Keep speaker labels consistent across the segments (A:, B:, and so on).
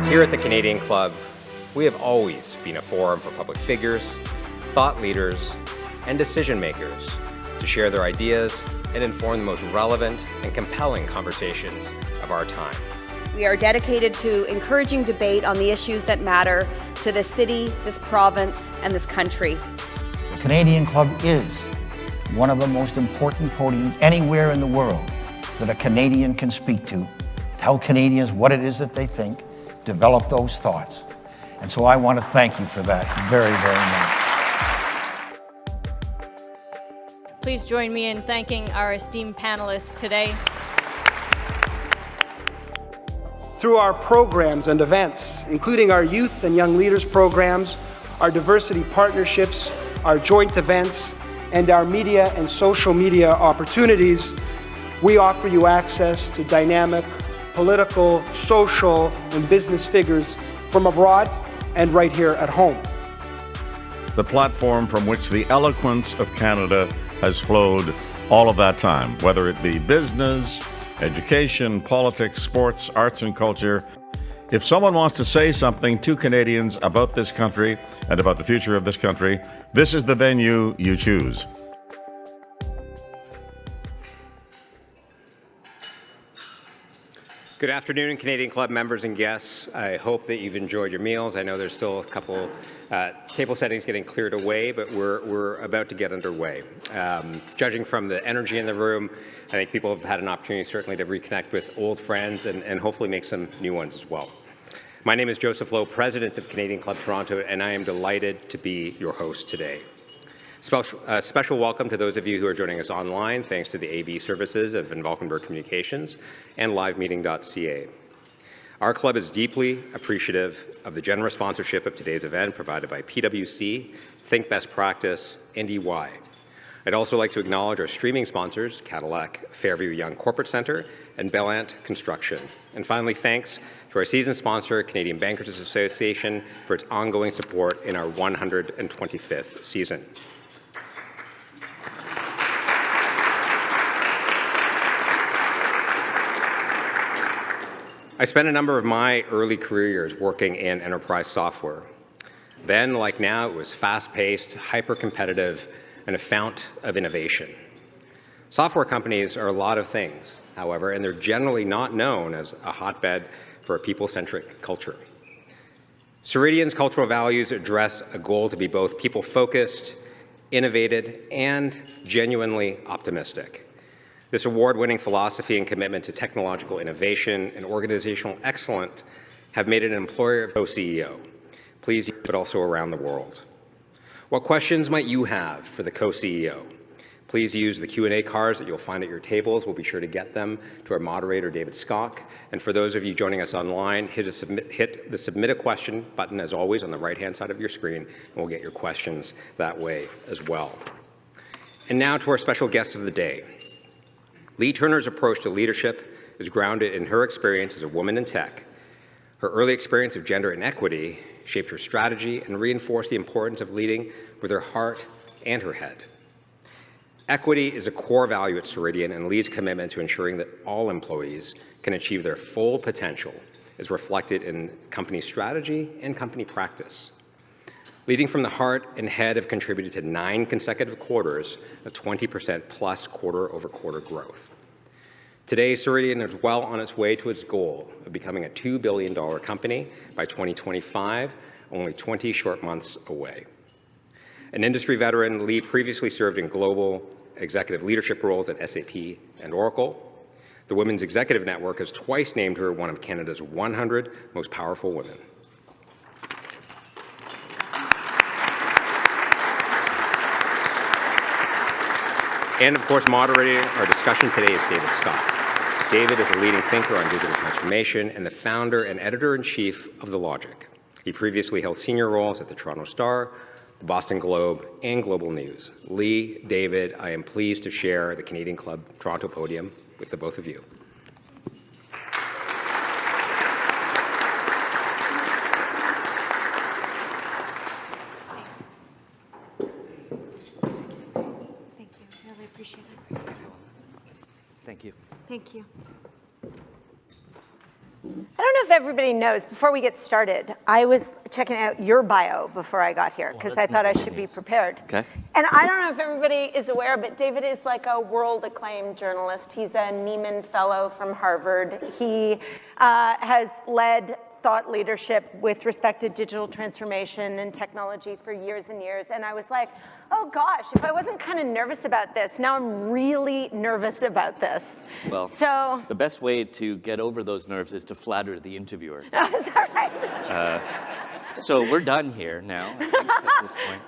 A: Here at the Canadian Club, we have always been a forum for public figures, thought leaders, and decision makers to share their ideas and inform the most relevant and compelling conversations of our time.
B: We are dedicated to encouraging debate on the issues that matter to this city, this province, and this country.
C: The Canadian Club is one of the most important podiums anywhere in the world that a Canadian can speak to, tell Canadians what it is that they think, develop those thoughts. And so I want to thank you for that very, very much.
D: Please join me in thanking our esteemed panelists today.
E: Through our programs and events, including our youth and young leaders programs, our diversity partnerships, our joint events, and our media and social media opportunities, we offer you access to dynamic political, social, and business figures from abroad and right here at home.
F: The platform from which the eloquence of Canada has flowed all of that time, whether it be business, education, politics, sports, arts, and culture. If someone wants to say something to Canadians about this country and about the future of this country, this is the venue you choose.
A: Good afternoon, Canadian Club members and guests. I hope that you've enjoyed your meals. I know there's still a couple table settings getting cleared away, but we're about to get underway. Judging from the energy in the room, I think people have had an opportunity certainly to reconnect with old friends and hopefully make some new ones as well. My name is Joseph Lowe, President of Canadian Club Toronto, and I am delighted to be your host today. Special welcome to those of you who are joining us online, thanks to the AV services of Van Valkenburg Communications and livemeeting.ca. Our club is deeply appreciative of the generous sponsorship of today's event provided by PwC, Think Best Practice, and EY. I'd also like to acknowledge our streaming sponsors, Cadillac Fairview Young Corporate Centre and Bellant Construction. And finally, thanks to our season sponsor, Canadian Bankers Association, for its ongoing support in our 125th season. I spent a number of my early career years working in enterprise software. Then, like now, it was fast-paced, hyper-competitive, and a fount of innovation. Software companies are a lot of things, however, and they're generally not known as a hotbed for a people-centric culture. Ceridian's cultural values address a goal to be both people-focused, innovative, and genuinely optimistic. This award-winning philosophy and commitment to technological innovation and organizational excellence have made it an employer of co-CEO, please, but also around the world. What questions might you have for the co-CEO? Please use the Q&A cards that you'll find at your tables. We'll be sure to get them to our moderator, David Skok. And for those of you joining us online, hit the Submit a Question button, as always, on the right-hand side of your screen, and we'll get your questions that way as well. And now to our special guest of the day. Leagh Turner's approach to leadership is grounded in her experience as a woman in tech. Her early experience of gender inequity shaped her strategy and reinforced the importance of leading with her heart and her head. Equity is a core value at Ceridian, and Leagh's commitment to ensuring that all employees can achieve their full potential is reflected in company strategy and company practice. Leading from the heart and head have contributed to 9 consecutive quarters of 20% plus quarter-over-quarter growth. Today, Ceridian is well on its way to its goal of becoming a $2 billion company by 2025, only 20 short months away. An industry veteran, Leagh previously served in global executive leadership roles at SAP and Oracle. The Women's Executive Network has twice named her one of Canada's 100 most powerful women. And of course, moderating our discussion today is David Skok. David is a leading thinker on digital transformation and the founder and editor-in-chief of The Logic. He previously held senior roles at the Toronto Star, the Boston Globe, and Global News. Leagh, David, I am pleased to share the Canadian Club Toronto podium with the both of you.
G: Thank you.
B: Thank you.
G: I don't know if everybody knows, before we get started, I was checking out your bio before I got here because I thought I should be prepared.
H: Okay.
G: And I don't know if everybody is aware, but David is like a world-acclaimed journalist. He's a Nieman Fellow from Harvard. He has led thought leadership with respect to digital transformation and technology for years and years. And I was like, oh gosh, if I wasn't kind of nervous about this, now I'm really nervous about this.
H: Well,
G: so
H: the best way to get over those nerves is to flatter the interviewer.
G: That's all right.
H: So we're done here now, I think, at this point.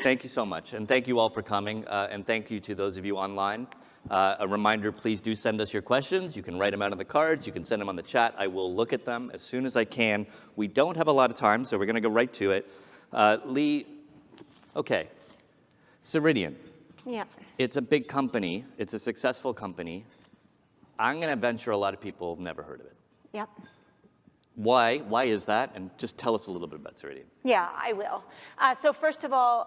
H: Thank you so much. And thank you all for coming. And thank you to those of you online. A reminder, please do send us your questions. You can write them out on the cards. You can send them on the chat. I will look at them as soon as I can. We don't have a lot of time, so we're going to go right to it. Leagh, okay. Ceridian.
G: Yeah.
H: It's a big company. It's a successful company. I'm going to venture a lot of people have never heard of it.
G: Yep.
H: Why? Why is that? And just tell us a little bit about Ceridian.
G: Yeah, I will. So first of all,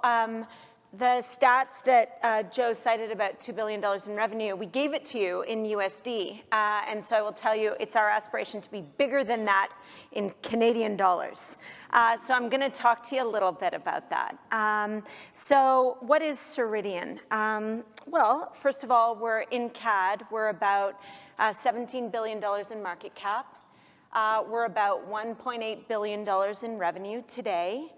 G: the stats that Joe cited about $2 billion in revenue, we gave it to you in USD. And so I will tell you, it's our aspiration to be bigger than that in Canadian dollars. So I'm going to talk to you a little bit about that. So what is Ceridian? Well, first of all, we're in CAD. We're about $17 billion in market cap. We're about $1.8 billion in revenue today.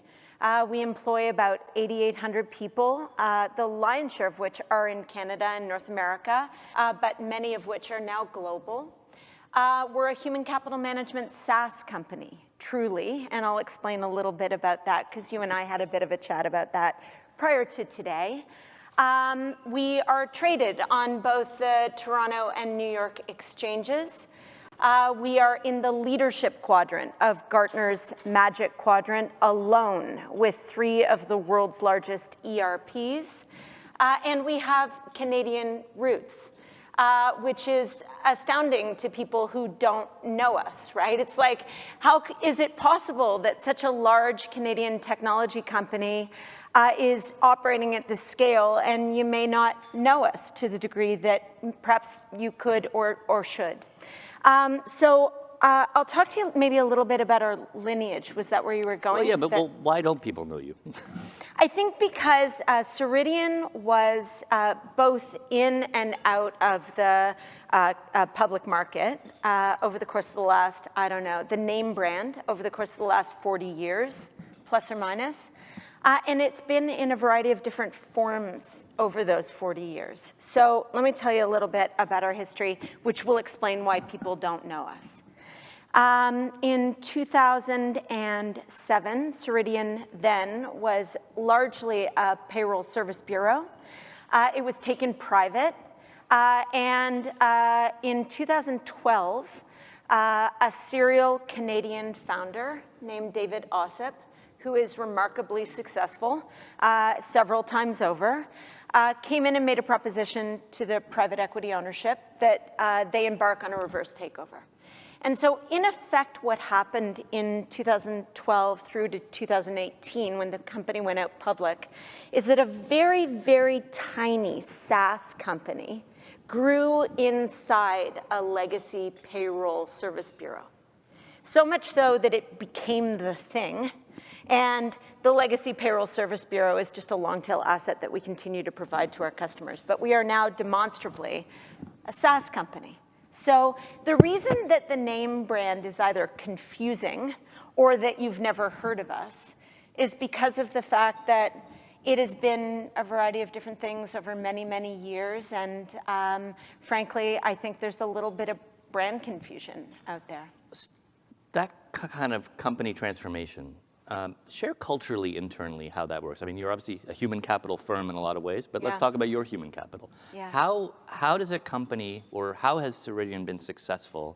G: We employ about 8,800 people, the lion's share of which are in Canada and North America, but many of which are now global. We're a human capital management SaaS company, truly, and I'll explain a little bit about that because you and I had a bit of a chat about that prior to today. We are traded on both the Toronto and New York exchanges. We are in the leadership quadrant of Gartner's Magic Quadrant alone with 3 of the world's largest ERPs. And we have Canadian roots, which is astounding to people who don't know us, right? It's like, how is it possible that such a large Canadian technology company is operating at this scale and you may not know us to the degree that perhaps you could or should? I'll talk to you maybe a little bit about our lineage. Was that where you were going?
H: Well, yeah, but why don't people know you?
G: I think because Ceridian was both in and out of the public market over the course of the last, I don't know, the name brand over the course of the last 40 years, plus or minus. And it's been in a variety of different forms over those 40 years. So let me tell you a little bit about our history, which will explain why people don't know us. In 2007, Ceridian then was largely a payroll service bureau. It was taken private. And in 2012, a serial Canadian founder named David Skok, who is remarkably successful several times over, came in and made a proposition to the private equity ownership that they embark on a reverse takeover. And so in effect, what happened in 2012 through to 2018 when the company went out public is that a very, very tiny SaaS company grew inside a legacy payroll service bureau. So much so that it became the thing. And the legacy payroll service bureau is just a long-tail asset that we continue to provide to our customers. But we are now demonstrably a SaaS company. So the reason that the name brand is either confusing or that you've never heard of us is because of the fact that it has been a variety of different things over many, many years. And frankly, I think there's a little bit of brand confusion out there.
H: That kind of company transformation, share culturally, internally, how that works. I mean, you're obviously a human capital firm in a lot of ways, but let's talk about your human capital.
G: Yeah.
H: How does a company, or how has Ceridian been successful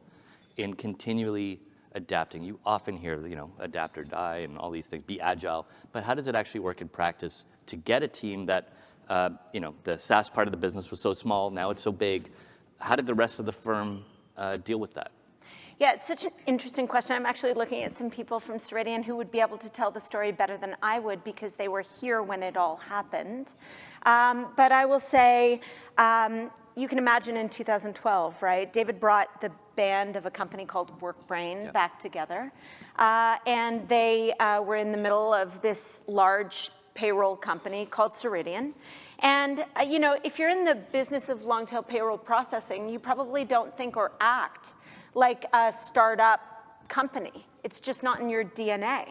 H: in continually adapting? You often hear, adapt or die and all these things, be agile, but how does it actually work in practice to get a team that, the SaaS part of the business was so small, now it's so big. How did the rest of the firm deal with that?
G: Yeah, it's such an interesting question. I'm actually looking at some people from Ceridian who would be able to tell the story better than I would because they were here when it all happened. But I will say you can imagine in 2012, right? David brought the band of a company called WorkBrain back together. And they were in the middle of this large payroll company called Ceridian. And you know, if you're in the business of long-tail payroll processing, you probably don't think or act like a startup company. It's just not in your DNA.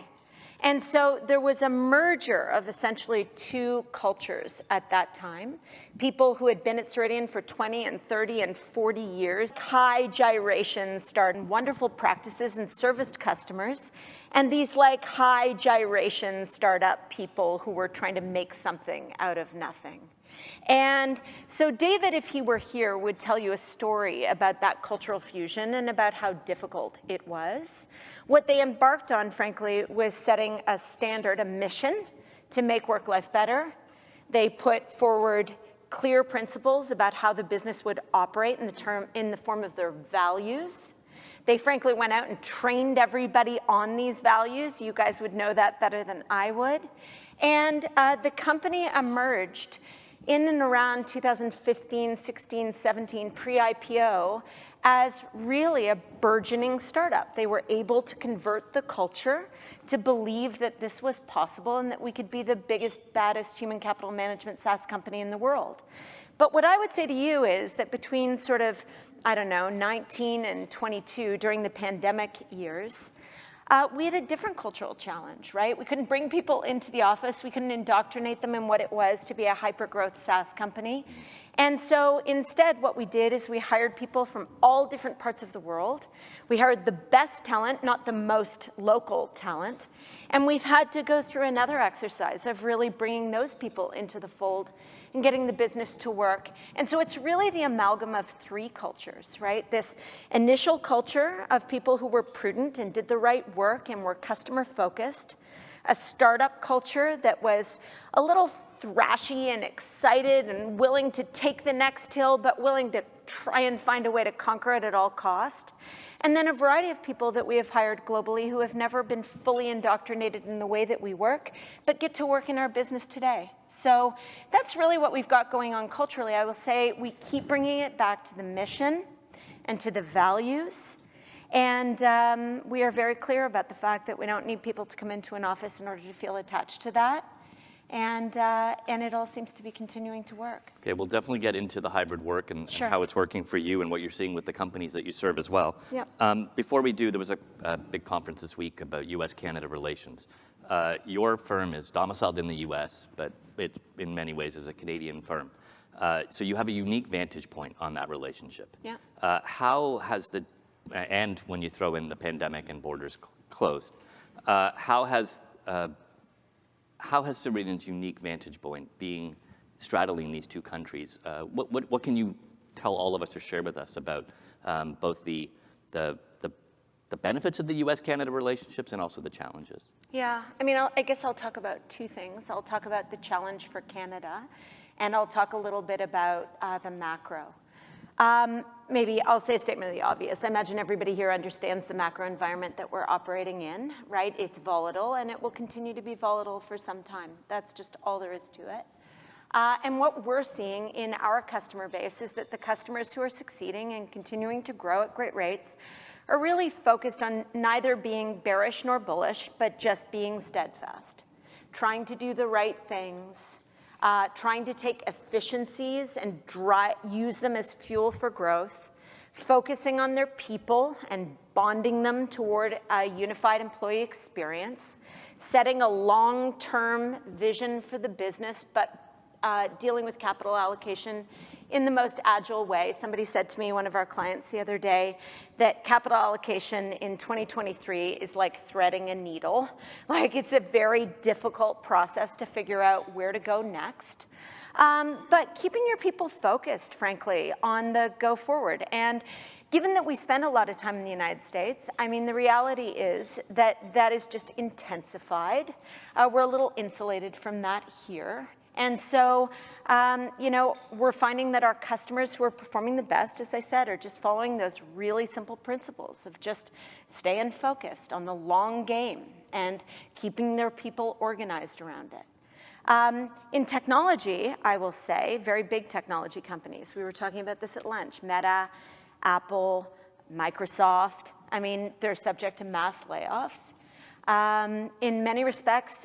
G: And so there was a merger of essentially two cultures at that time. People who had been at Ceridian for 20 and 30 and 40 years, high gyrations started, wonderful practices and serviced customers, and these like high gyration startup people who were trying to make something out of nothing. And so David, if he were here, would tell you a story about that cultural fusion and about how difficult it was. What they embarked on, frankly, was setting a standard, a mission to make work-life better. They put forward clear principles about how the business would operate in the form of their values. They frankly went out and trained everybody on these values. You guys would know that better than I would. And the company emerged in and around 2015, 16, 17, pre-IPO, as really a burgeoning startup. They were able to convert the culture to believe that this was possible and that we could be the biggest, baddest human capital management SaaS company in the world. But what I would say to you is that between sort of, I don't know, 19 and 22, during the pandemic years, we had a different cultural challenge, right? We couldn't bring people into the office. We couldn't indoctrinate them in what it was to be a hyper-growth SaaS company. And so instead, what we did is we hired people from all different parts of the world. We hired the best talent, not the most local talent. And we've had to go through another exercise of really bringing those people into the fold and getting the business to work. And so it's really the amalgam of three cultures, right? This initial culture of people who were prudent and did the right work and were customer focused, a startup culture that was a little thrashy and excited and willing to take the next hill, but willing to try and find a way to conquer it at all cost. And then a variety of people that we have hired globally who have never been fully indoctrinated in the way that we work, but get to work in our business today. So that's really what we've got going on culturally. I will say we keep bringing it back to the mission and to the values. And we are very clear about the fact that we don't need people to come into an office in order to feel attached to that. And it all seems to be continuing to work.
H: Okay, we'll definitely get into the hybrid work and how it's working for you and what you're seeing with the companies that you serve as well.
G: Yep.
H: Before we do, there was a big conference this week about U.S.-Canada relations. Your firm is domiciled in the U.S., but it in many ways is a Canadian firm. So you have a unique vantage point on that relationship.
G: Yeah.
H: How has and when you throw in the pandemic and borders closed, how has Ceridian's unique vantage point being straddling these two countries? What can you tell all of us or share with us about both the benefits of the U.S.-Canada relationships and also the challenges?
G: Yeah, I mean, I guess I'll talk about two things. I'll talk about the challenge for Canada, and I'll talk a little bit about the macro. Maybe I'll say a statement of the obvious. I imagine everybody here understands the macro environment that we're operating in, right? It's volatile, and it will continue to be volatile for some time. That's just all there is to it. And what we're seeing in our customer base is that the customers who are succeeding and continuing to grow at great rates are really focused on neither being bearish nor bullish, but just being steadfast, trying to do the right things, trying to take efficiencies and use them as fuel for growth, focusing on their people and bonding them toward a unified employee experience, setting a long-term vision for the business, but dealing with capital allocation in the most agile way. Somebody said to me, one of our clients the other day, that capital allocation in 2023 is like threading a needle. Like, it's a very difficult process to figure out where to go next. But keeping your people focused, frankly, on the go forward. And given that we spend a lot of time in the United States, I mean, the reality is that that is just intensified. We're a little insulated from that here. And so, you know, we're finding that our customers who are performing the best, as I said, are just following those really simple principles of just staying focused on the long game and keeping their people organized around it. In technology, I will say, very big technology companies. We were talking about this at lunch. Meta, Apple, Microsoft. I mean, they're subject to mass layoffs. In many respects,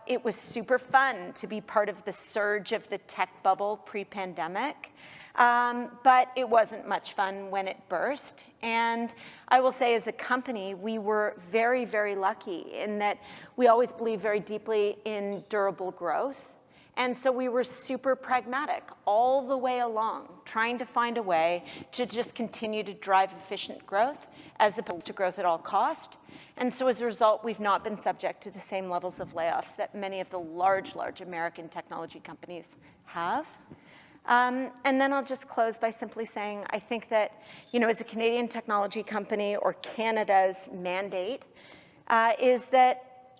G: it was super fun to be part of the surge of the tech bubble pre-pandemic, but it wasn't much fun when it burst. And I will say, as a company, we were very, very lucky in that we always believe very deeply in durable growth. And so we were super pragmatic all the way along, trying to find a way to just continue to drive efficient growth as opposed to growth at all cost. And so as a result, we've not been subject to the same levels of layoffs that many of the large American technology companies have. And then I'll just close by simply saying, I think that, as a Canadian technology company, or Canada's mandate, is that,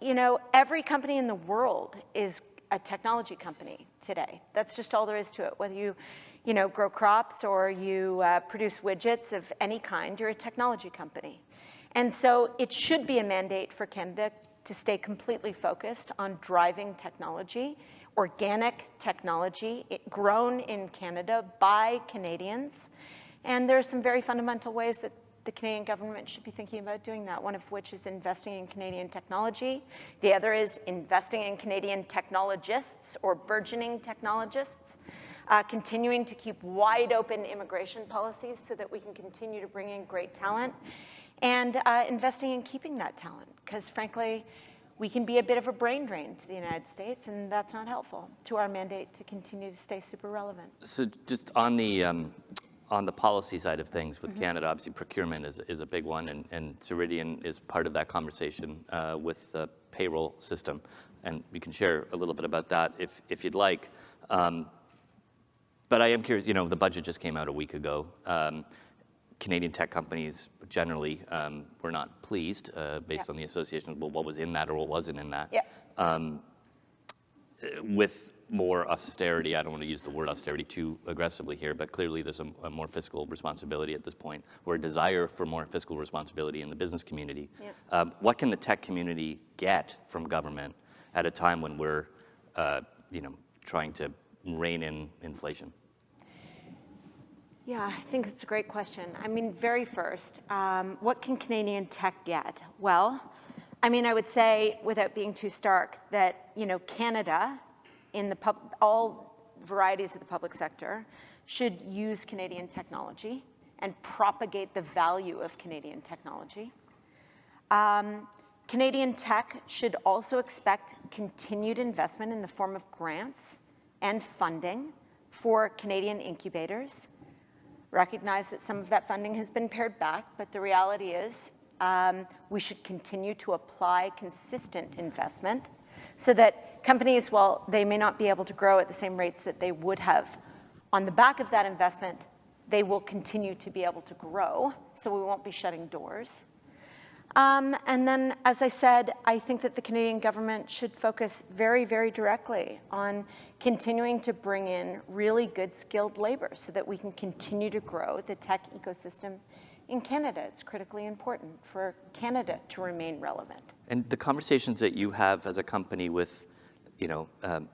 G: every company in the world is a technology company today. That's just all there is to it. Whether you, grow crops or you produce widgets of any kind, you're a technology company. And so it should be a mandate for Canada to stay completely focused on driving technology, organic technology, grown in Canada by Canadians. And there are some very fundamental ways that the Canadian government should be thinking about doing that, one of which is investing in Canadian technology. The other is investing in Canadian technologists or burgeoning technologists, continuing to keep wide open immigration policies so that we can continue to bring in great talent, and investing in keeping that talent, because frankly, we can be a bit of a brain drain to the United States, and that's not helpful to our mandate to continue to stay super relevant.
H: So just on the policy side of things with Canada, obviously procurement is a big one, and Ceridian is part of that conversation with the payroll system. And we can share a little bit about that if you'd like. But I am curious, the budget just came out a week ago. Canadian tech companies generally were not pleased based on the association of what was in that or what wasn't in that. With more austerity, I don't want to use the word austerity too aggressively here, but clearly there's a more fiscal responsibility at this point, or a desire for more fiscal responsibility in the business community. What can the tech community get from government at a time when we're trying to rein in inflation?
G: Yeah, I think it's a great question. I mean, very first, what can Canadian tech get? Well, I mean, I would say, without being too stark, that, Canada, in all varieties of the public sector, should use Canadian technology and propagate the value of Canadian technology. Canadian tech should also expect continued investment in the form of grants and funding for Canadian incubators. Recognize that some of that funding has been pared back, but the reality is we should continue to apply consistent investment so that companies, while they may not be able to grow at the same rates that they would have on the back of that investment, they will continue to be able to grow, so we won't be shutting doors. And then, as I said, I think that the Canadian government should focus very, very directly on continuing to bring in really good skilled labor so that we can continue to grow the tech ecosystem in Canada. It's critically important for Canada to remain relevant.
H: And the conversations that you have as a company with,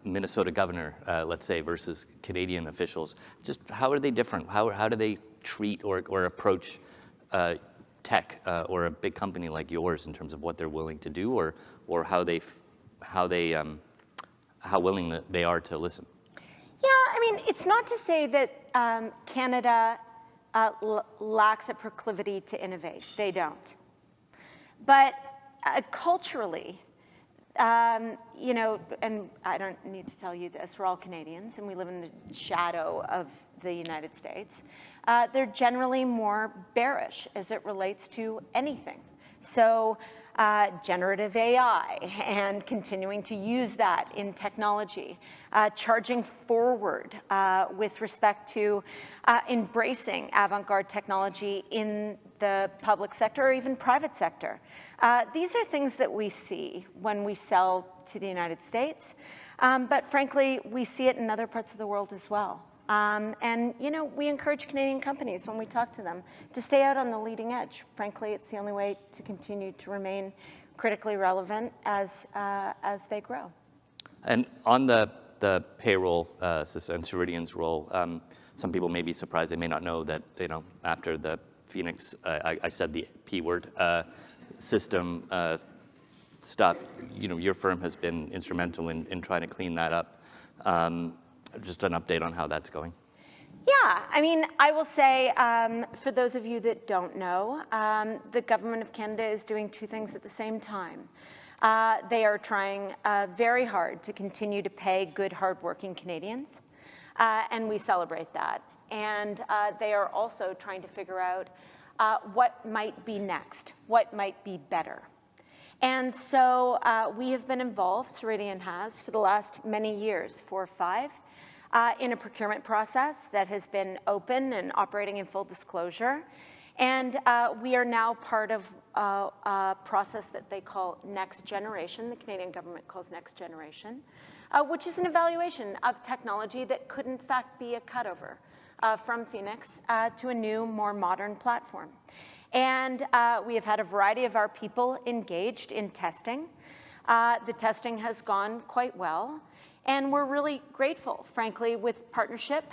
H: Minnesota governor, let's say, versus Canadian officials, just how are they different? How do they treat or approach tech or a big company like yours in terms of what they're willing to do, or how willing they are to listen?
G: Yeah, I mean, it's not to say that Canada lacks a proclivity to innovate. They don't. But culturally, and I don't need to tell you this, we're all Canadians and we live in the shadow of the United States. They're generally more bearish as it relates to anything. So generative AI and continuing to use that in technology, charging forward with respect to embracing avant-garde technology in the public sector or even private sector. These are things that we see when we sell to the United States, but frankly, we see it in other parts of the world as well. And we encourage Canadian companies when we talk to them to stay out on the leading edge. Frankly, it's the only way to continue to remain critically relevant as they grow.
H: And on the payroll system and Ceridian's role, some people may be surprised. They may not know that, after the Phoenix, I said the P word, system stuff, your firm has been instrumental in trying to clean that up. Just an update on how that's going.
G: Yeah, I mean, I will say, for those of you that don't know, the Government of Canada is doing two things at the same time. They are trying very hard to continue to pay good, hardworking Canadians, and we celebrate that. And they are also trying to figure out what might be next, what might be better. And so we have been involved, Ceridian has, for the last many years, 4 or 5, in a procurement process that has been open and operating in full disclosure. And we are now part of a process that they call Next Generation, the Canadian government calls Next Generation, which is an evaluation of technology that could in fact be a cutover from Phoenix to a new, more modern platform. And we have had a variety of our people engaged in testing. The testing has gone quite well. And we're really grateful, frankly, with partnership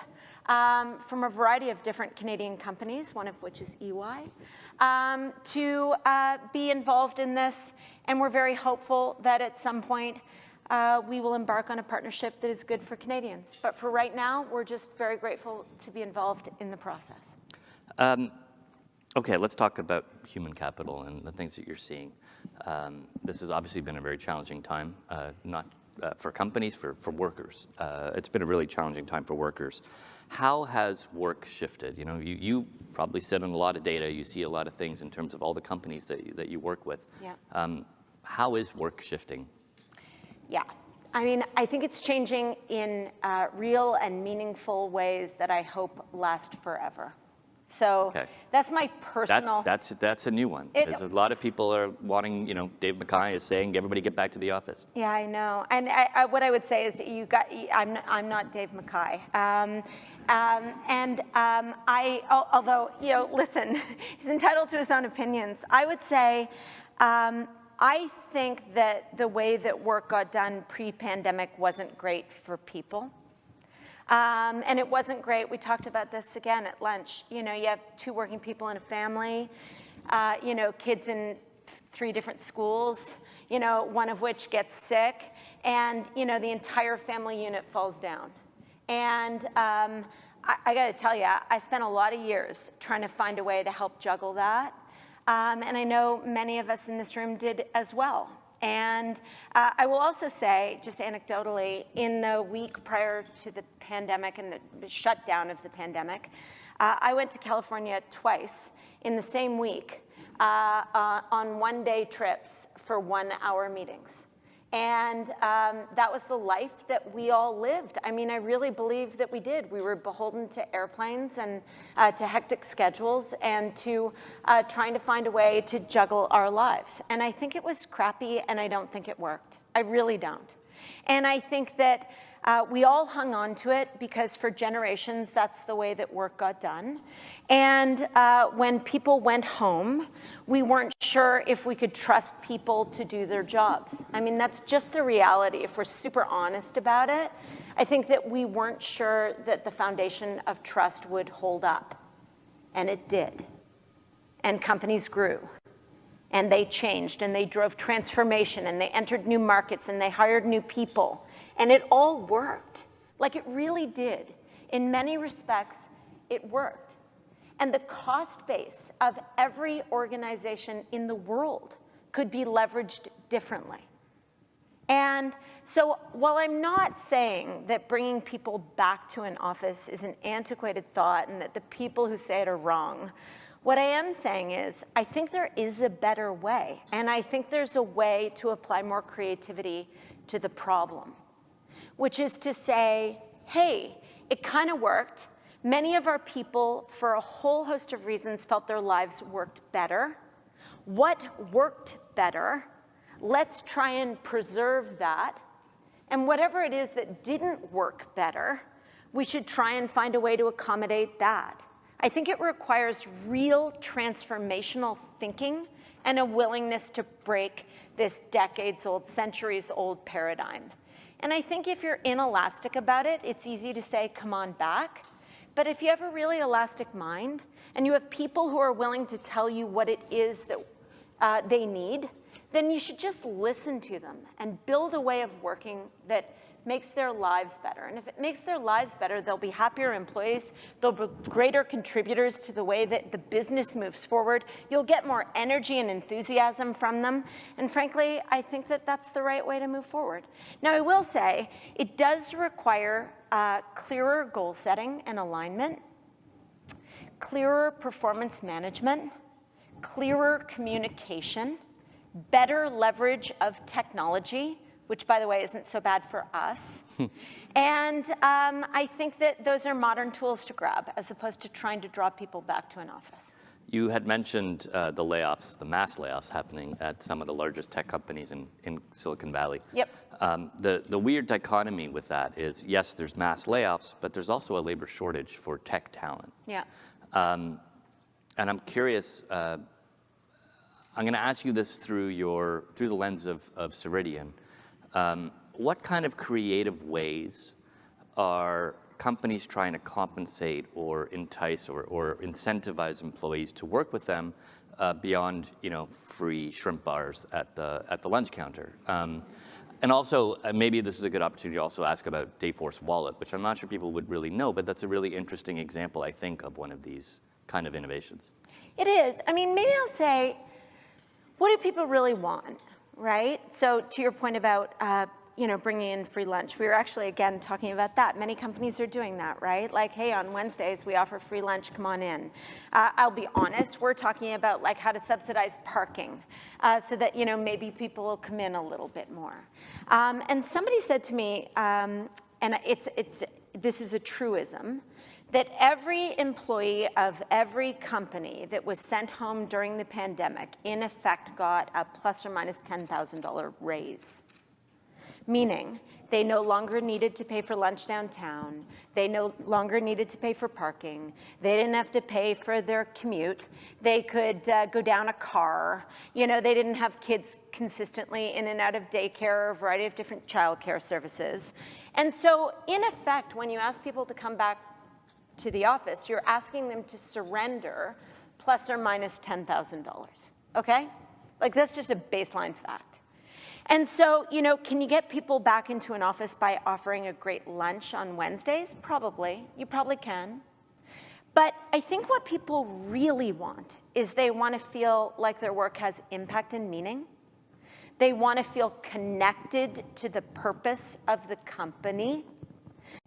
G: from a variety of different Canadian companies, one of which is EY, to be involved in this. And we're very hopeful that at some point we will embark on a partnership that is good for Canadians. But for right now, we're just very grateful to be involved in the process.
H: Okay, let's talk about human capital and the things that you're seeing. This has obviously been a very challenging time, not for companies, for workers. It's been a really challenging time for workers. How has work shifted? You probably sit on a lot of data. You see a lot of things in terms of all the companies that you work with.
G: Yeah.
H: How is work shifting?
G: Yeah. I mean, I think it's changing in real and meaningful ways that I hope last forever. So that's my personal.
H: That's a new one. There's a lot of people are wanting. Dave Mackay is saying everybody get back to the office.
G: Yeah, I know. And what I would say is, I'm not Dave Mackay. Although listen, he's entitled to his own opinions. I would say, I think that the way that work got done pre-pandemic wasn't great for people. And it wasn't great. We talked about this again at lunch. You have 2 working people in a family, kids in 3 different schools, one of which gets sick, and, the entire family unit falls down. And I got to tell you, I spent a lot of years trying to find a way to help juggle that. And I know many of us in this room did as well. And I will also say, just anecdotally, in the week prior to the pandemic and the shutdown of the pandemic, I went to California twice in the same week on one-day trips for 1-hour meetings. And that was the life that we all lived. I mean, I really believe that we did. We were beholden to airplanes and to hectic schedules and to trying to find a way to juggle our lives. And I think it was crappy, and I don't think it worked. I really don't. And I think that we all hung on to it because for generations, that's the way that work got done. And when people went home, we weren't sure if we could trust people to do their jobs. I mean, that's just the reality. If we're super honest about it, I think that we weren't sure that the foundation of trust would hold up. And it did. And companies grew. And they changed, and they drove transformation, and they entered new markets, and they hired new people. And it all worked. Like, it really did. In many respects, it worked. And the cost base of every organization in the world could be leveraged differently. And so while I'm not saying that bringing people back to an office is an antiquated thought and that the people who say it are wrong, what I am saying is I think there is a better way. And I think there's a way to apply more creativity to the problem, which is to say, hey, it kind of worked. Many of our people, for a whole host of reasons, felt their lives worked better. What worked better? Let's try and preserve that. And whatever it is that didn't work better, we should try and find a way to accommodate that. I think it requires real transformational thinking and a willingness to break this decades-old, centuries-old paradigm. And I think if you're inelastic about it, it's easy to say, come on back. But if you have a really elastic mind and you have people who are willing to tell you what it is that they need, then you should just listen to them and build a way of working that makes their lives better. And if it makes their lives better, they'll be happier employees, they'll be greater contributors to the way that the business moves forward. You'll get more energy and enthusiasm from them. And frankly, I think that that's the right way to move forward. Now, I will say, it does require clearer goal setting and alignment, clearer performance management, clearer communication, better leverage of technology, which, by the way, isn't so bad for us. And I think that those are modern tools to grab, as opposed to trying to draw people back to an office.
H: You had mentioned the layoffs, the mass layoffs happening at some of the largest tech companies in Silicon Valley.
G: Yep.
H: The weird dichotomy with that is, yes, there's mass layoffs, but there's also a labor shortage for tech talent.
G: Yeah.
H: And I'm curious, I'm going to ask you this through the lens of Ceridian. What kind of creative ways are companies trying to compensate or entice or incentivize employees to work with them beyond, free shrimp bars at the lunch counter? And also, maybe this is a good opportunity to also ask about Dayforce Wallet, which I'm not sure people would really know, but that's a really interesting example, I think, of one of these kind of innovations.
G: It is. I mean, maybe I'll say, what do people really want, right? So to your point about, bringing in free lunch, we were actually, again, talking about that. Many companies are doing that, right? Like, hey, on Wednesdays, we offer free lunch, come on in. I'll be honest, we're talking about like how to subsidize parking so that, maybe people will come in a little bit more. And somebody said to me, and this is a truism, that every employee of every company that was sent home during the pandemic, in effect, got a plus or minus $10,000 raise. Meaning, they no longer needed to pay for lunch downtown. They no longer needed to pay for parking. They didn't have to pay for their commute. They could go down a car. They didn't have kids consistently in and out of daycare or a variety of different childcare services. And so, in effect, when you ask people to come back to the office, you're asking them to surrender plus or minus $10,000, okay? Like, that's just a baseline fact. And so, can you get people back into an office by offering a great lunch on Wednesdays? Probably. You probably can. But I think what people really want is they want to feel like their work has impact and meaning. They want to feel connected to the purpose of the company.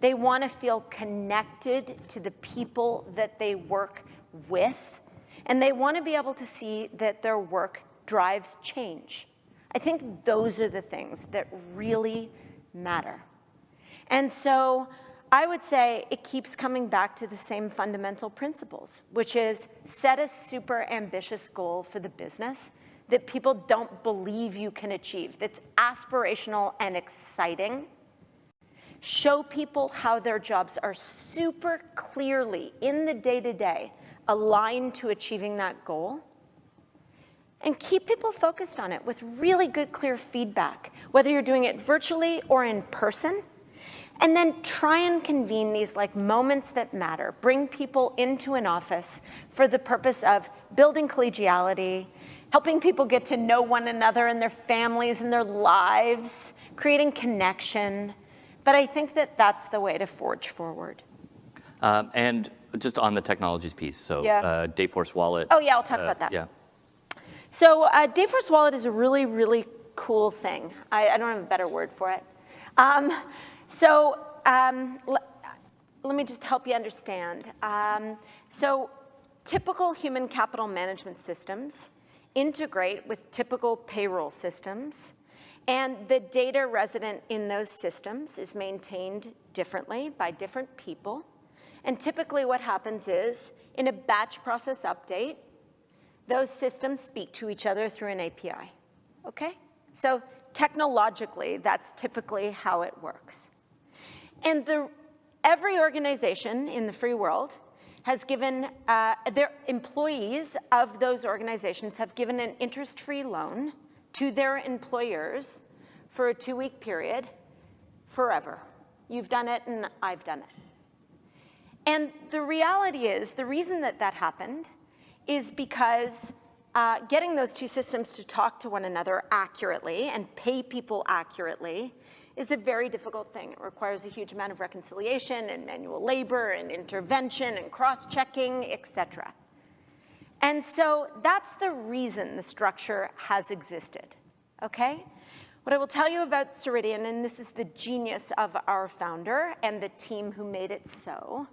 G: They want to feel connected to the people that they work with. And they want to be able to see that their work drives change. I think those are the things that really matter. And so I would say it keeps coming back to the same fundamental principles, which is set a super ambitious goal for the business that people don't believe you can achieve, that's aspirational and exciting. Show people how their jobs are super clearly in the day-to-day aligned to achieving that goal. And keep people focused on it with really good, clear feedback, whether you're doing it virtually or in person. And then try and convene these moments that matter. Bring people into an office for the purpose of building collegiality, helping people get to know one another and their families and their lives, creating connection. But I think that that's the way to forge forward.
H: And just on the technologies piece, so Dayforce Wallet.
G: Oh, yeah, I'll talk about that.
H: Yeah.
G: So Dayforce Wallet is a really, really cool thing. I don't have a better word for it. Let me just help you understand. So typical human capital management systems integrate with typical payroll systems, and the data resident in those systems is maintained differently by different people. And typically what happens is, in a batch process update, those systems speak to each other through an API, okay? So technologically, that's typically how it works. And every organization in the free world has given, their employees of those organizations have given an interest-free loan to their employers for a 2-week period forever. You've done it and I've done it. And the reality is, the reason that that happened is because getting those two systems to talk to one another accurately and pay people accurately is a very difficult thing. It requires a huge amount of reconciliation and manual labor and intervention and cross-checking, et cetera. And so that's the reason the structure has existed, okay? What I will tell you about Ceridian, and this is the genius of our founder and the team who made it so,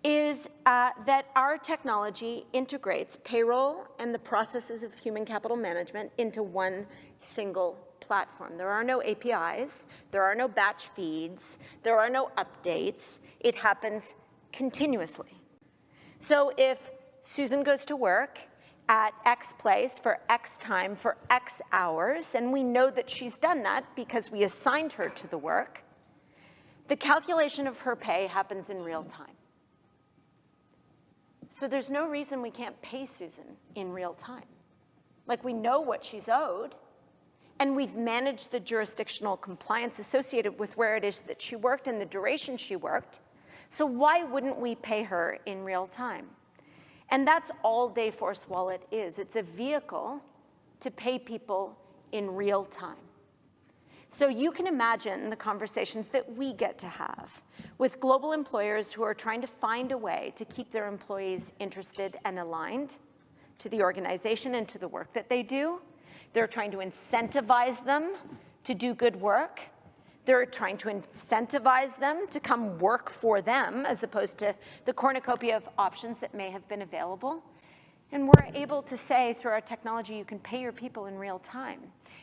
G: is that our technology integrates payroll and the processes of human capital management into one single platform. There are no APIs, there are no batch feeds, there are no updates. It happens continuously. So if Susan goes to work at X place for X time for X hours, and we know that she's done that because we assigned her to the work, the calculation of her pay happens in real time. So there's no reason we can't pay Susan in real time. Like, we know what she's owed, and we've managed the jurisdictional compliance associated with where it is that she worked and the duration she worked. So why wouldn't we pay her in real time? And that's all Dayforce Wallet is. It's a vehicle to pay people in real time. So you can imagine the conversations that we get to have with global employers who are trying to find a way to keep their employees interested and aligned to the organization and to the work that they do. They're trying to incentivize them to do good work. They're trying to incentivize them to come work for them as opposed to the cornucopia of options that may have been available. And we're able to say through our technology, you can pay your people in real time.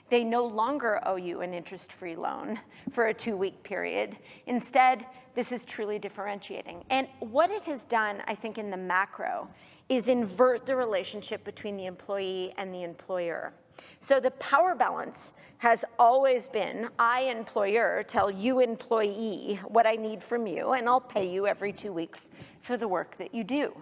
G: They no longer owe you an interest-free loan for a 2-week period. Instead, this is truly differentiating. And what it has done, I think, in the macro, is invert the relationship between the employee and the employer. So the power balance has always been, I, employer, tell you, employee, what I need from you, and I'll pay you every 2 weeks for the work that you do.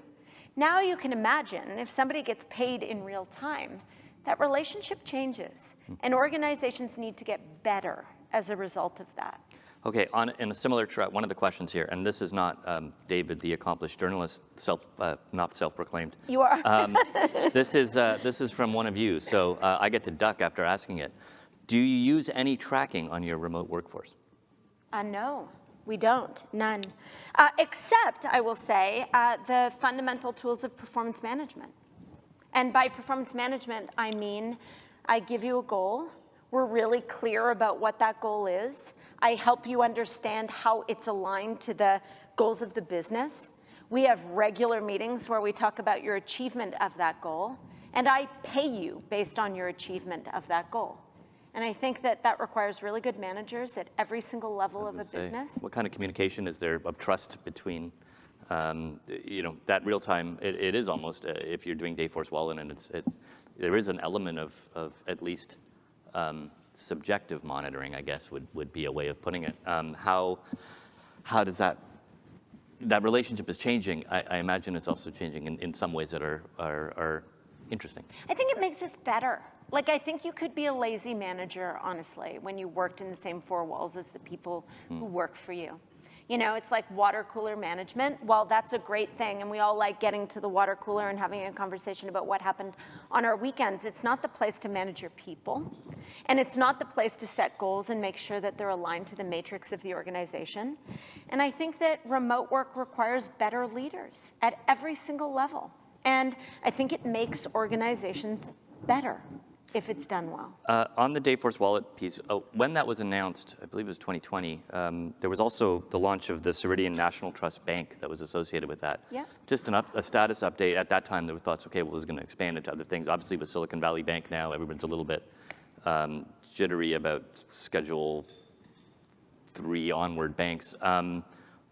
G: Now you can imagine if somebody gets paid in real time, that relationship changes, and organizations need to get better as a result of that.
H: Okay, in a similar track, one of the questions here, and this is not David, the accomplished journalist, not self-proclaimed.
G: You are.
H: This is from one of you, so I get to duck after asking it. Do you use any tracking on your remote workforce?
G: No, we don't, none. Except, I will say, the fundamental tools of performance management. And by performance management, I mean, I give you a goal. We're really clear about what that goal is. I help you understand how it's aligned to the goals of the business. We have regular meetings where we talk about your achievement of that goal, and I pay you based on your achievement of that goal. And I think that that requires really good managers at every single level of a business.
H: What kind of communication is there of trust between, that real time? It is almost, if you're doing Dayforce Wallet, and there is an element of at least subjective monitoring, I guess, would be a way of putting it. How does that relationship is changing? I imagine it's also changing in some ways that are interesting.
G: I think it makes us better. Like, I think you could be a lazy manager, honestly, when you worked in the same four walls as the people who work for you. You know, it's like water cooler management. While that's a great thing, and we all like getting to the water cooler and having a conversation about what happened on our weekends, it's not the place to manage your people. And it's not the place to set goals and make sure that they're aligned to the matrix of the organization. And I think that remote work requires better leaders at every single level. And I think it makes organizations better if it's done well.
H: On the Dayforce Wallet piece, when that was announced, I believe it was 2020, there was also the launch of the Ceridian National Trust Bank that was associated with that.
G: Yeah.
H: Just a status update. At that time, there were thoughts, okay, well, it was going to expand into other things. Obviously, with Silicon Valley Bank now, everyone's a little bit jittery about Schedule 3 onward banks.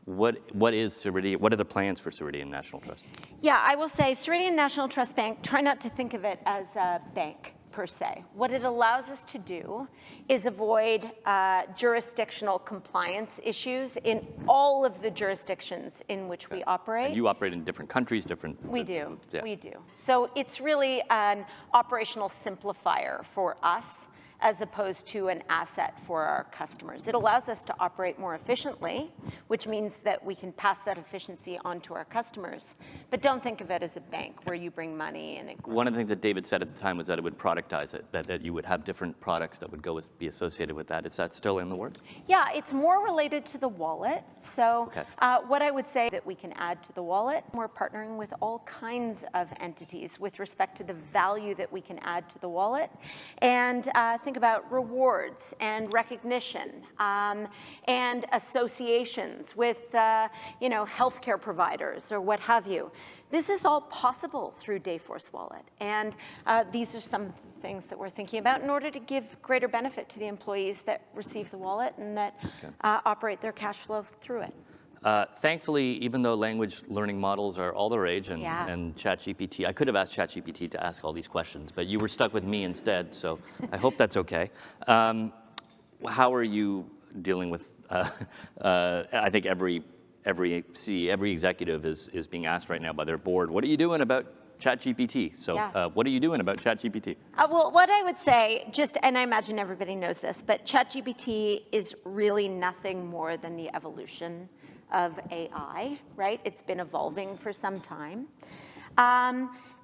H: What is Ceridian? What are the plans for Ceridian National Trust?
G: Yeah, I will say Ceridian National Trust Bank, try not to think of it as a bank per se. What it allows us to do is avoid jurisdictional compliance issues in all of the jurisdictions in which we operate.
H: And you operate in different countries, different...
G: We do,
H: yeah.
G: we do. So it's really an operational simplifier for us as opposed to an asset for our customers. It allows us to operate more efficiently, which means that we can pass that efficiency on to our customers. But don't think of it as a bank where you bring money and it grows.
H: One of the things that David said at the time was that it would productize it, that you would have different products that would be associated with that. Is that still in the works?
G: Yeah, it's more related to the wallet. So
H: Okay.
G: what I would say that we can add to the wallet, we're partnering with all kinds of entities with respect to the value that we can add to the wallet. And think about rewards and recognition and associations with healthcare providers or what have you. This is all possible through Dayforce Wallet. And these are some things that we're thinking about in order to give greater benefit to the employees that receive the wallet and that operate their cash flow through it.
H: Thankfully, even though language learning models are all the rage and ChatGPT, I could have asked ChatGPT to ask all these questions, but you were stuck with me instead, so I hope that's okay. How are you dealing with, I think every executive is being asked right now by their board, what are you doing about ChatGPT? So what are you doing about ChatGPT?
G: Well, what I would say, and I imagine everybody knows this, but ChatGPT is really nothing more than the evolution of AI, right? It's been evolving for some time.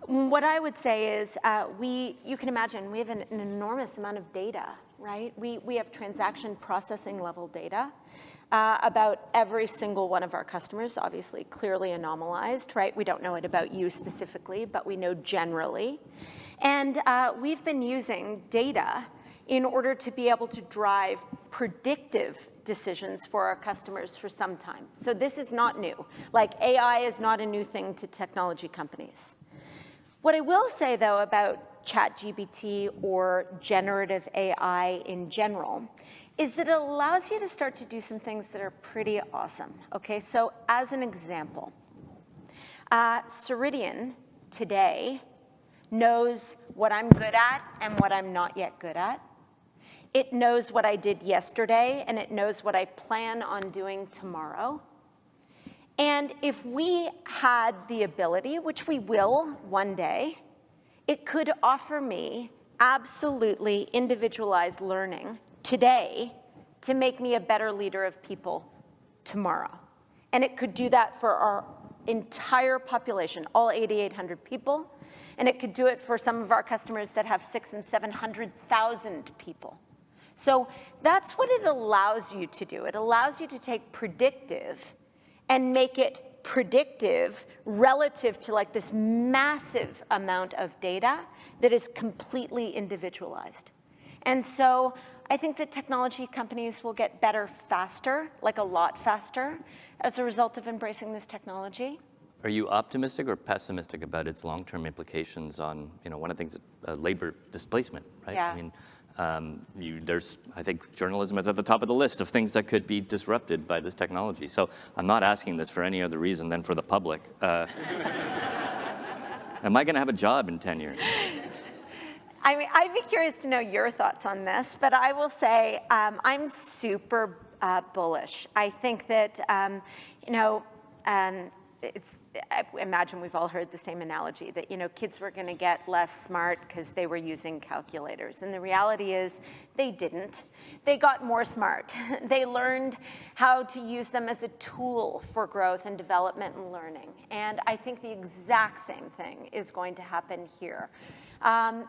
G: What I would say is you can imagine we have an enormous amount of data, right? We have transaction processing level data about every single one of our customers, obviously clearly anomalized, right? We don't know it about you specifically, but we know generally. And we've been using data in order to be able to drive predictive decisions for our customers for some time. So this is not new. Like AI is not a new thing to technology companies. What I will say, though, about ChatGPT or generative AI in general is that it allows you to start to do some things that are pretty awesome. Okay, so as an example, Ceridian today knows what I'm good at and what I'm not yet good at. It knows what I did yesterday, and it knows what I plan on doing tomorrow. And if we had the ability, which we will one day, it could offer me absolutely individualized learning today to make me a better leader of people tomorrow. And it could do that for our entire population, all 8,800 people. And it could do it for some of our customers that have 600,000 and 700,000 people. So that's what it allows you to do. It allows you to take predictive and make it predictive relative to like this massive amount of data that is completely individualized. And so I think that technology companies will get better faster, like a lot faster, as a result of embracing this technology.
H: Are you optimistic or pessimistic about its long-term implications on, one of the things, labor displacement, right?
G: Yeah.
H: I mean, I think journalism is at the top of the list of things that could be disrupted by this technology. So I'm not asking this for any other reason than for the public. Am I going to have a job in 10 years?
G: I mean, I'd be curious to know your thoughts on this, but I will say I'm super bullish. I think that, I imagine we've all heard the same analogy that, kids were going to get less smart because they were using calculators. And the reality is they didn't. They got more smart. They learned how to use them as a tool for growth and development and learning. And I think the exact same thing is going to happen here.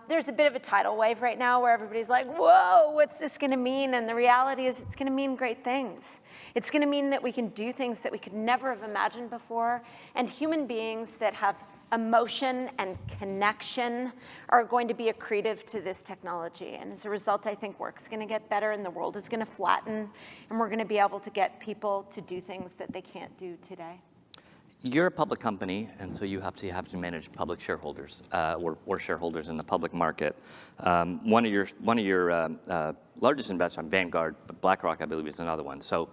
G: There's a bit of a tidal wave right now where everybody's like, whoa, what's this going to mean? And the reality is it's going to mean great things. It's going to mean that we can do things that we could never have imagined before. And human beings that have emotion and connection are going to be accretive to this technology. And as a result, I think work's going to get better and the world is going to flatten. And we're going to be able to get people to do things that they can't do today.
H: You're a public company, and so you have to manage public shareholders or shareholders in the public market. One of your largest investors, Vanguard, but BlackRock, I believe, is another one. So,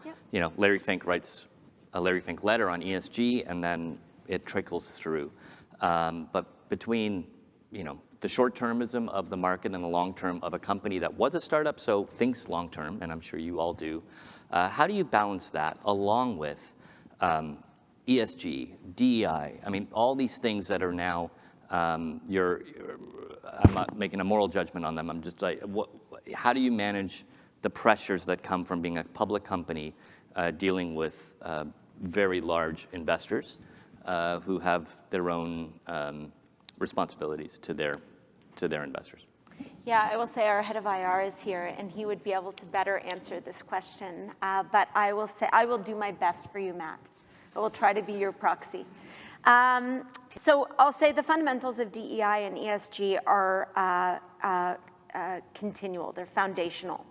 H: Larry Fink writes a Larry Fink letter on ESG, and then it trickles through. But between, the short-termism of the market and the long-term of a company that was a startup, so thinks long-term, and I'm sure you all do, how do you balance that along with ESG, DEI, I mean, all these things that are now, I'm not making a moral judgment on them. I'm just like, how do you manage the pressures that come from being a public company dealing with very large investors who have their own responsibilities to their investors?
G: Yeah, I will say our head of IR is here, and he would be able to better answer this question. But I will say I will do my best for you, Matt. I will try to be your proxy. So I'll say the fundamentals of DEI and ESG are continual. They're foundational.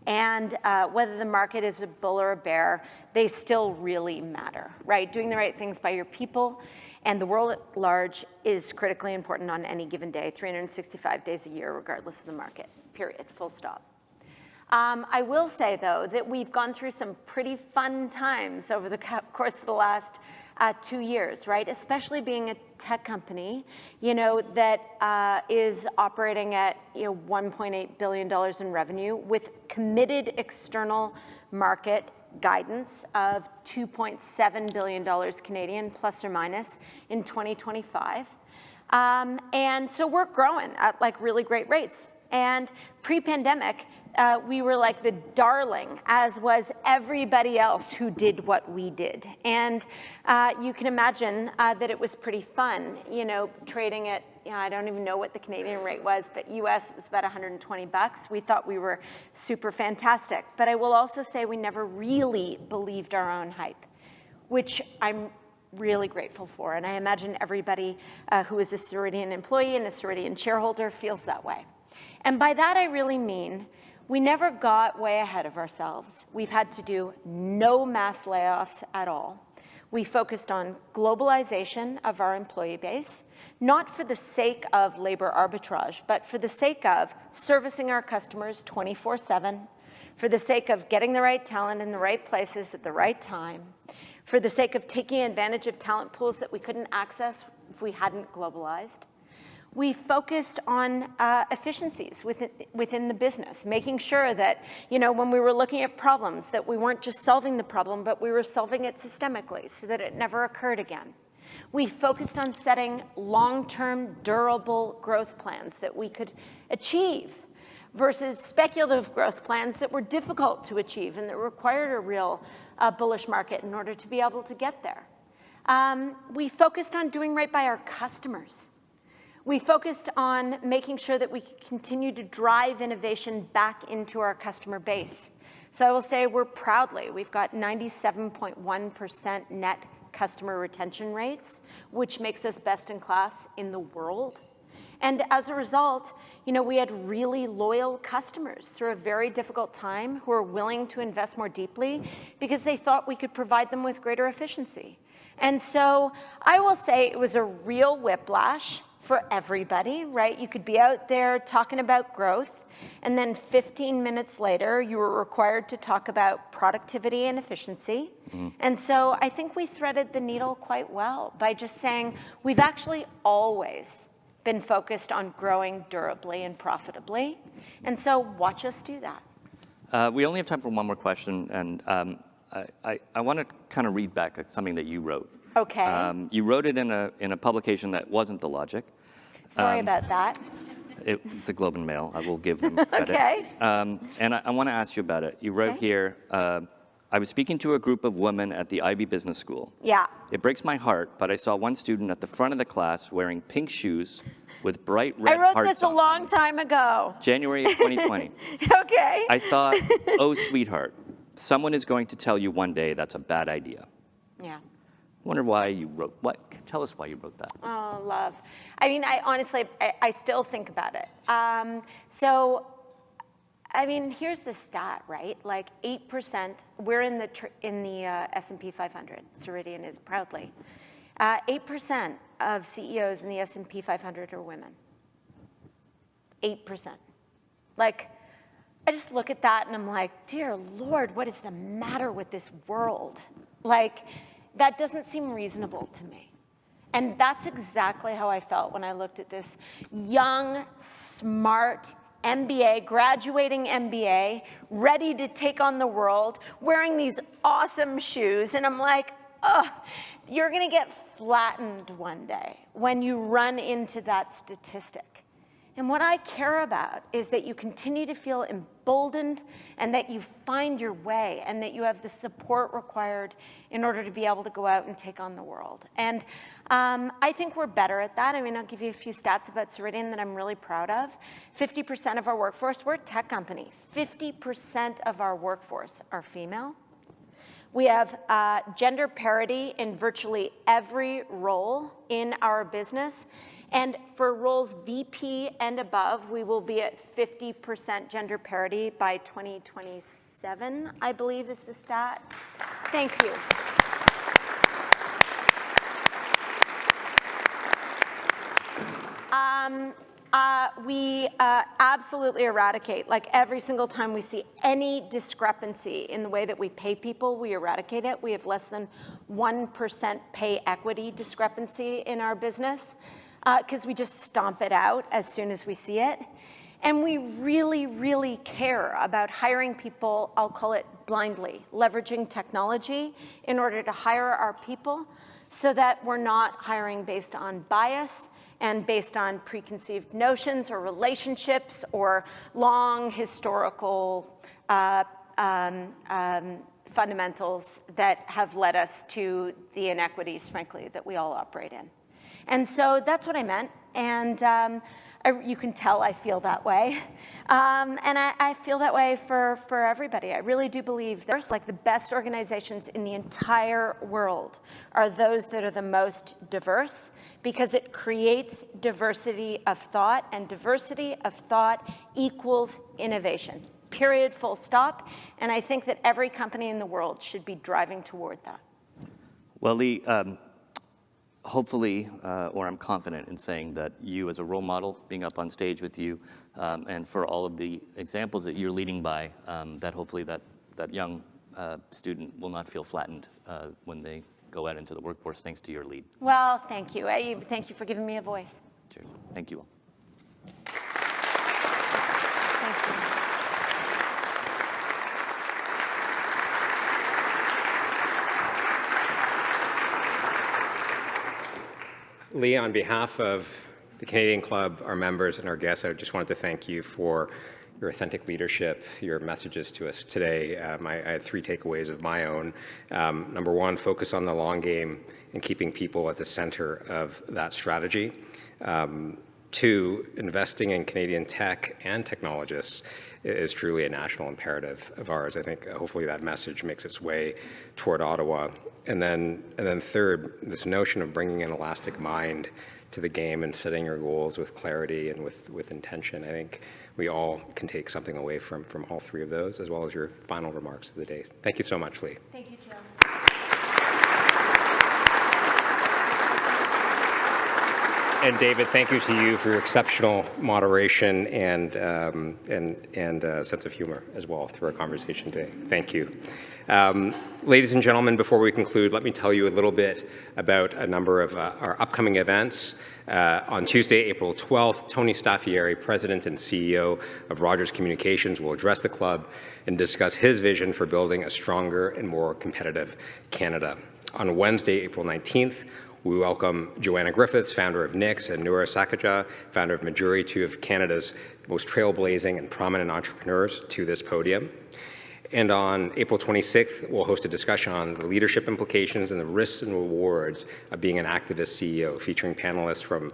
G: And whether the market is a bull or a bear, they still really matter, right? Doing the right things by your people and the world at large is critically important on any given day, 365 days a year, regardless of the market, period, full stop. I will say, though, that we've gone through some pretty fun times over the course of the last 2 years, right? Especially being a tech company, that is operating at, $1.8 billion in revenue with committed external market guidance of $2.7 billion Canadian, plus or minus, in 2025. And so we're growing at really great rates. And pre-pandemic, we were like the darling, as was everybody else who did what we did. And you can imagine that it was pretty fun, trading at, I don't even know what the Canadian rate was, but US was about $120. We thought we were super fantastic. But I will also say we never really believed our own hype, which I'm really grateful for. And I imagine everybody who is a Ceridian employee and a Ceridian shareholder feels that way. And by that, I really mean we never got way ahead of ourselves. We've had to do no mass layoffs at all. We focused on globalization of our employee base, not for the sake of labor arbitrage, but for the sake of servicing our customers 24/7, for the sake of getting the right talent in the right places at the right time, for the sake of taking advantage of talent pools that we couldn't access if we hadn't globalized. We focused on efficiencies within the business, making sure that, when we were looking at problems, that we weren't just solving the problem, but we were solving it systemically so that it never occurred again. We focused on setting long-term, durable growth plans that we could achieve versus speculative growth plans that were difficult to achieve and that required a real bullish market in order to be able to get there. We focused on doing right by our customers. We focused on making sure that we continue to drive innovation back into our customer base. So I will say we've got 97.1% net customer retention rates, which makes us best in class in the world. And as a result, we had really loyal customers through a very difficult time who are willing to invest more deeply because they thought we could provide them with greater efficiency. And so I will say it was a real whiplash for everybody, right? You could be out there talking about growth, and then 15 minutes later, you were required to talk about productivity and efficiency. And so I think we threaded the needle quite well by just saying we've actually always been focused on growing durably and profitably. And so watch us do that.
H: We only have time for one more question, and I want to kind of read back something that you wrote.
G: Okay.
H: You wrote it in a publication that wasn't The Logic.
G: Sorry about that.
H: It's a Globe and Mail. I will give them credit.
G: Okay.
H: And I want to ask you about it. You wrote here, I was speaking to a group of women at the IB Business School.
G: Yeah.
H: It breaks my heart, but I saw one student at the front of the class wearing pink shoes with bright red hearts
G: I wrote this a long time ago.
H: January of 2020.
G: Okay.
H: I thought, oh, sweetheart, someone is going to tell you one day that's a bad idea.
G: Yeah.
H: Wonder why you wrote, tell us why you wrote that.
G: Oh, love. I mean, I honestly still think about it. Here's the stat, right? Like 8%, we're in the S&P 500, Ceridian is proudly. 8% of CEOs in the S&P 500 are women. 8%. Like, I just look at that and I'm like, dear Lord, what is the matter with this world? Like, that doesn't seem reasonable to me. And that's exactly how I felt when I looked at this young, smart MBA, graduating MBA, ready to take on the world, wearing these awesome shoes. And I'm like, oh, you're going to get flattened one day when you run into that statistic. And what I care about is that you continue to feel emboldened and that you find your way and that you have the support required in order to be able to go out and take on the world. And I think we're better at that. I mean, I'll give you a few stats about Ceridian that I'm really proud of. 50% of our workforce, we're a tech company. 50% of our workforce are female. We have gender parity in virtually every role in our business. And for roles VP and above, we will be at 50% gender parity by 2027, I believe is the stat. Thank you. We absolutely eradicate, like every single time we see any discrepancy in the way that we pay people, we eradicate it. We have less than 1% pay equity discrepancy in our business because we just stomp it out as soon as we see it. And we really, really care about hiring people, I'll call it blindly, leveraging technology in order to hire our people so that we're not hiring based on bias and based on preconceived notions or relationships or long historical fundamentals that have led us to the inequities, frankly, that we all operate in. And so that's what I meant. And you can tell I feel that way. And I feel that way for everybody. I really do believe there's like the best organizations in the entire world are those that are the most diverse because it creates diversity of thought, and diversity of thought equals innovation. Period, full stop. And I think that every company in the world should be driving toward that.
H: Well, Leigh, hopefully, or I'm confident in saying that you as a role model, being up on stage with you, and for all of the examples that you're leading by, that hopefully that young student will not feel flattened when they go out into the workforce thanks to your lead.
G: Well, thank you. Thank you for giving me a voice.
H: Cheers. Thank you all.
G: Thank you.
A: Leigh, on behalf of the Canadian Club, our members, and our guests, I just wanted to thank you for your authentic leadership, your messages to us today. I had 3 takeaways of my own. Number 1, focus on the long game and keeping people at the center of that strategy. 2, investing in Canadian tech and technologists is truly a national imperative of ours. I think hopefully that message makes its way toward Ottawa. And then 3rd, this notion of bringing an elastic mind to the game and setting your goals with clarity and with intention. I think we all can take something away from all 3 of those, as well as your final remarks of the day. Thank you so much, Leigh.
G: Thank you, Joe.
A: And David, thank you to you for your exceptional moderation and sense of humor as well through our conversation today. Thank you. Ladies and gentlemen, before we conclude, let me tell you a little bit about a number of our upcoming events. On Tuesday, April 12th, Tony Staffieri, President and CEO of Rogers Communications, will address the club and discuss his vision for building a stronger and more competitive Canada. On Wednesday, April 19th, we welcome Joanna Griffiths, founder of Nix, and Noura Sakaja, founder of Majuri, 2 of Canada's most trailblazing and prominent entrepreneurs, to this podium. And on April 26th, we'll host a discussion on the leadership implications and the risks and rewards of being an activist CEO, featuring panelists from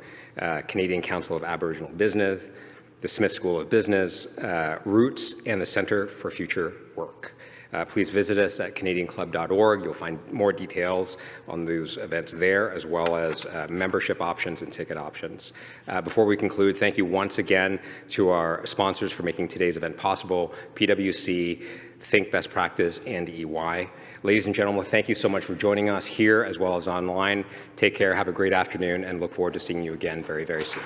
A: Canadian Council of Aboriginal Business, the Smith School of Business, Roots, and the Centre for Future Work. Please visit us at canadianclub.org. You'll find more details on those events there, as well as membership options and ticket options. Before we conclude, thank you once again to our sponsors for making today's event possible, PwC, Think Best Practice, and EY. Ladies and gentlemen, thank you so much for joining us here as well as online. Take care, have a great afternoon, and look forward to seeing you again very, very soon.